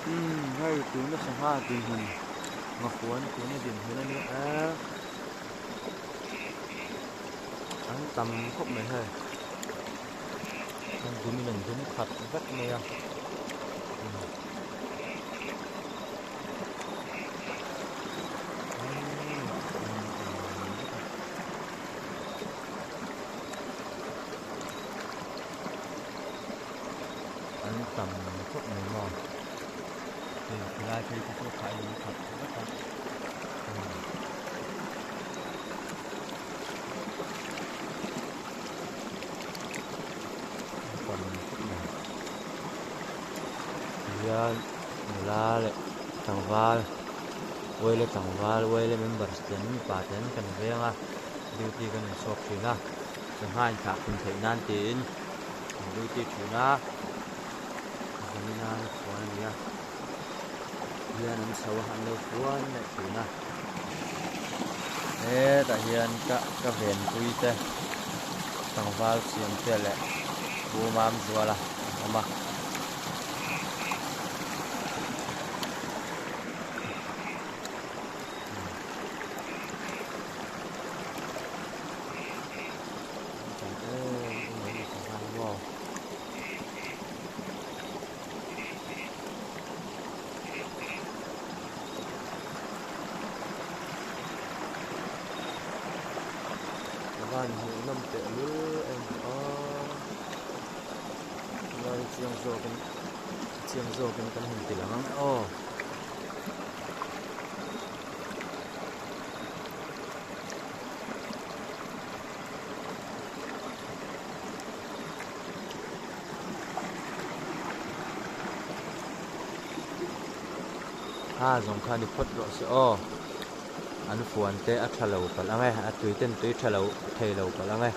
hay tú nó sang ha tình hình ngọc cuốn tú nó điểm thế này nữa anh tầm khúc này hơi anh tú mình đừng tú khật rất này à anh tầm khúc này ngon thì ra chơi cái số phải thật rất là còn khúc này thì là lại thằng va quay lại thằng va quay lại members đến bà đến cần về à duty cần shop thì na chẳng hạn cả cùng thấy nan tiền duty thì na cái na của anh nhá hiền anh sâu hắn đâu cuốn này thì na thế tại hiền cả vẹn quy thế thằng va xiêm thế lại bố mam rồi là mà bạn hiện năm tệ lứa em rồi chiang zo kan hin ti lang ha zong khan ni phot ro se anh fuan te a thalo pal angai a tuiten tui thalo thelo pal angai